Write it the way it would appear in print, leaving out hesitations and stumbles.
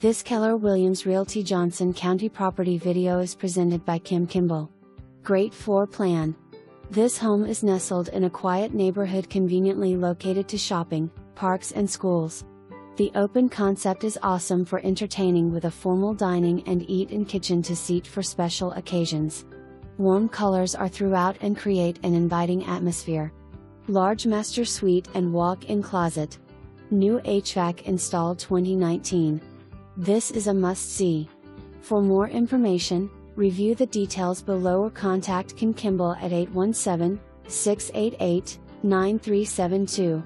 This Keller Williams Realty Johnson County property video is presented by Kimble. Great floor plan. This home is nestled in a quiet neighborhood conveniently located to shopping, parks and schools. The open concept is awesome for entertaining with a formal dining and eat-in kitchen to seat for special occasions. Warm colors are throughout and create an inviting atmosphere. Large master suite and walk-in closet. New HVAC installed 2019. This is a must-see. For more information, review the details below or contact Kimble at 817-688-9372.